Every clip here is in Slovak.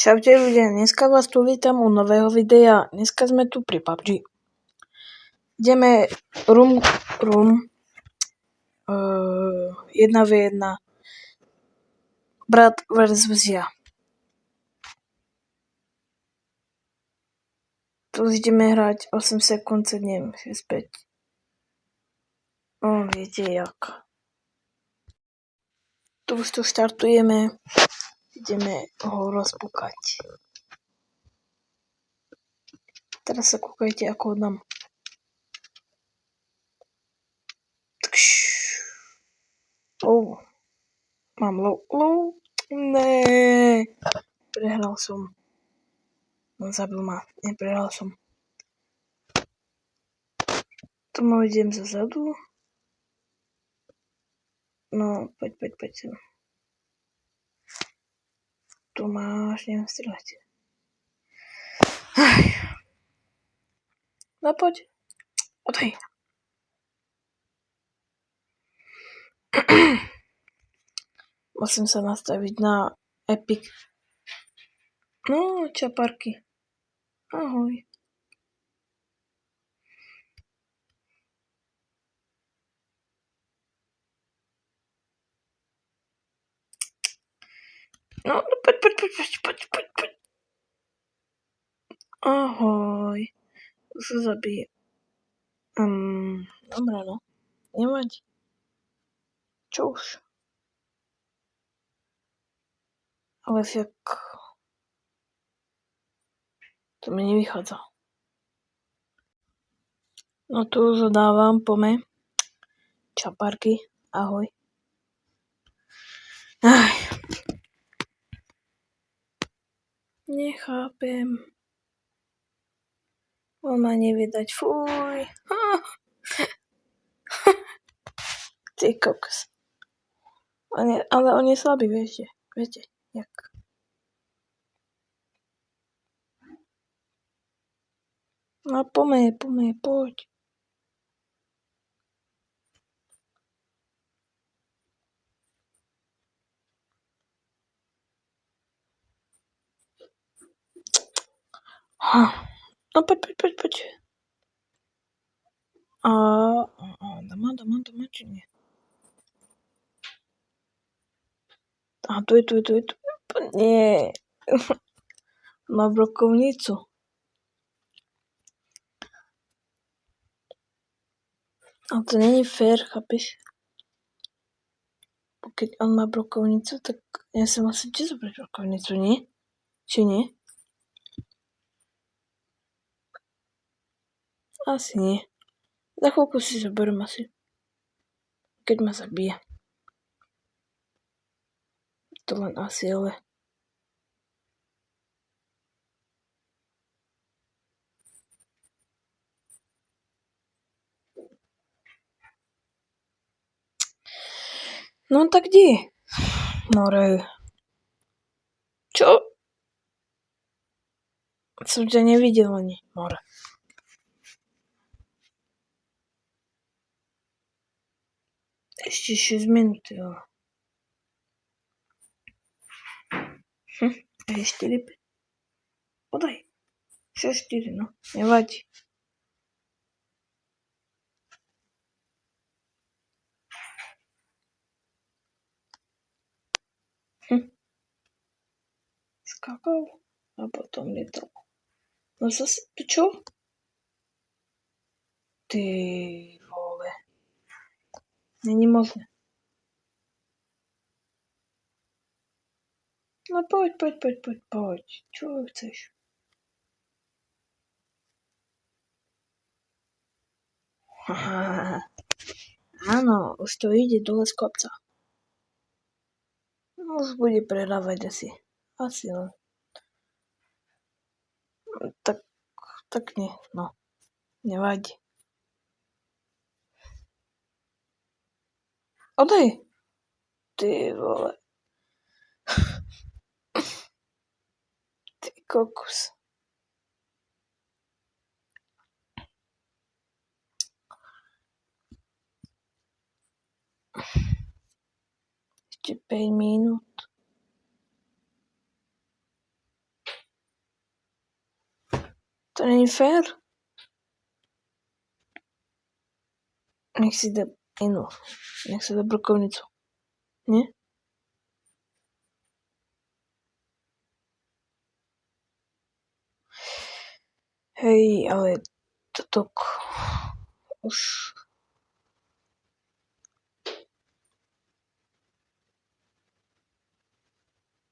Čaute ľudia, dneska vás tu vítam u nového videa. Dneska sme tu pri PUBG. Ideme room 1v1 brat versus ja. Tu ideme hrať 8 sekúnd, 7, 6, 5. Viete jak. Tu už tu štartujeme. Ideme ho rozpúkať. Teraz sa kúkajte, ako ho dám. Mám low. Nee. Prehral som. Zabil ma. Neprehral som. Tomu idem zozadu. No, poď. Tu máš, neviem strieľať. No poď. Odhej. Musím sa nastaviť na Epic. No, čaparky. Ahoj. No, poď. Ahoj. Už sa zabije. Dobre, no. Nevadí. Čo už? Ale však... To mi nevychádza. No tu už dávam, pome. Čaparky. Ahoj. Nechápem. On ma nevie dať. Fuj. Ty kokos. Ale on je slabý, viete, jak. No pome, poď. No poď. Doma, či nie? Tu je. Nie. Má brokovnicu. Ale to není fér, chápeš? Keď on má brokovnicu, tak ja sa musím tiež zobrať brokovnicu, nie? Či nie? Asi nie. Za chvíľku si zoberiem asi. Keď ma zabije. To len asi, ale... No tak kde? More. Čo? Som ťa nevidel ani, more. Ešte 6 minút, jo. A je 4. Podaj. 6-4, no. Nevadí. Skákal a potom lietal. No zase, to čo? Ty vole. Není možné. No poď. Čo chceš? Áno, už to ide dole z kopca. No, už bude prehrávať asi. Asi len. Tak nie, no. Nevadí. Odej. Ty vole. Ty kokos. Ešte 5 minút. To není fér. Nech si dá inú. Nech si dá brokovnicu. Nie? Hej, ale toto už...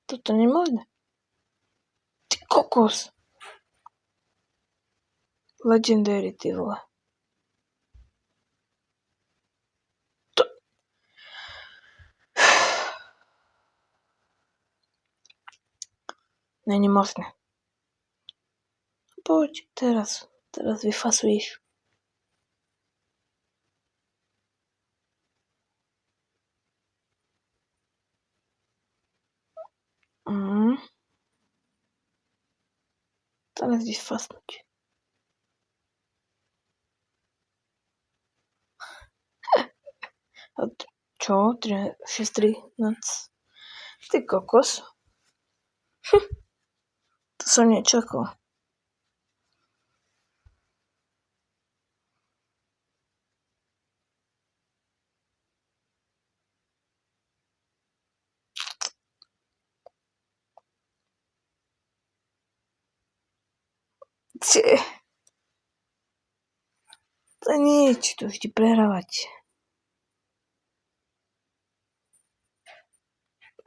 Toto nie je možné. Ty kokos. Legendary, ty vole. To... Není možné. Poď, teraz vyfasuješ. Teraz ideš fasnúť. A čo? 6-13? Ty kokos. To som nečakal. To nič, to vždy prehrávať.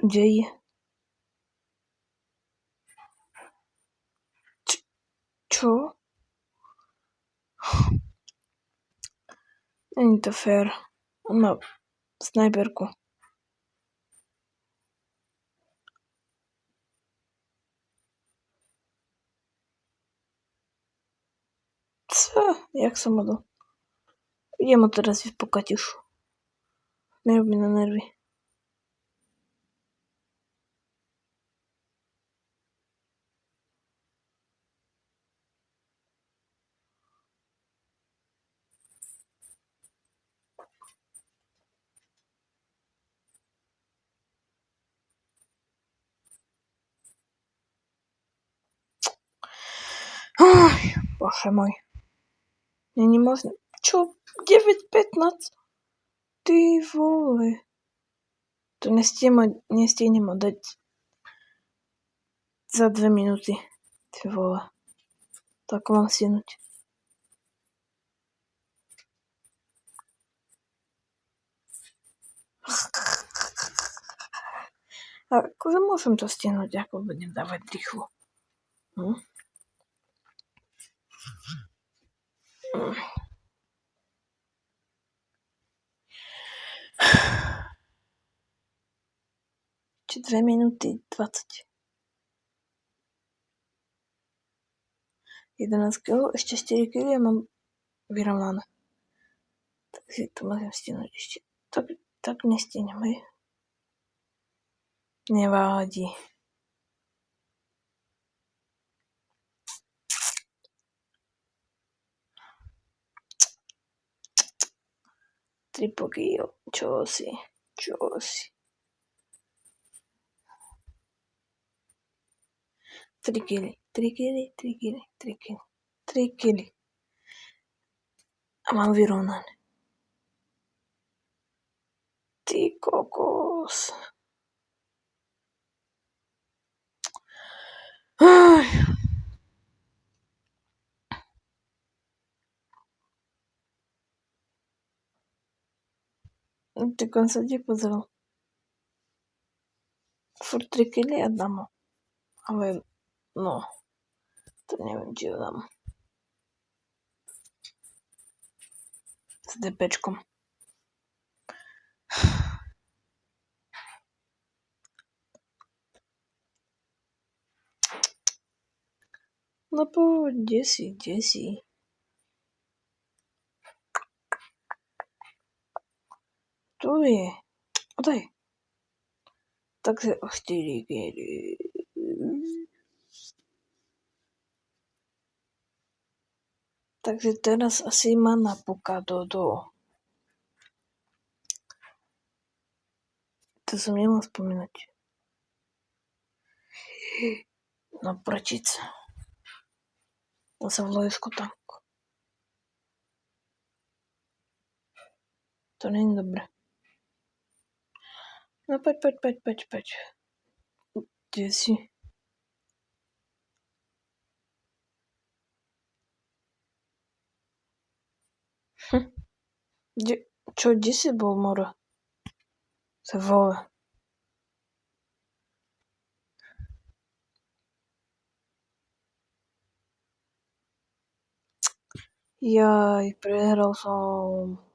Dej. Čo? Není to fér. On má snajperku. Co? Jak som ho dal? Idem ho teraz vypokať už. Nerob mi na nervy. Bože môj. Není možné. Čo? 9:15? Ty vole. To nestihnem ho dať za 2 minúty. Ty vole. Tak mám stihnúť. Akože môžem to stihnúť, ako budem dávať rýchlo. Či 2 minúty 20. 11 kg, ešte 4 kg a mám vyrovnané. Takže to môžem stihnúť ešte. Tak nestihnem, hej. Nevádí. Triple kill. Čo si? 3 kg. 3 kg. A mám vyrovnané. Ty kokos. Tak on sa ti pozrel. Furt 3 kg a dám ho. Ale no, to neviem, či ho dám. S DPčkom. No poď, kde si? Tu je. Odaj. Takže o 4 kg. Takže teraz asi má napúka Dodo. To som nemal spomínať. No prčic. On sa volajú skotanko. To není dobré. No poď. Kde si? Kde si bol, Moro? Sa vole. Jaj, prehral som.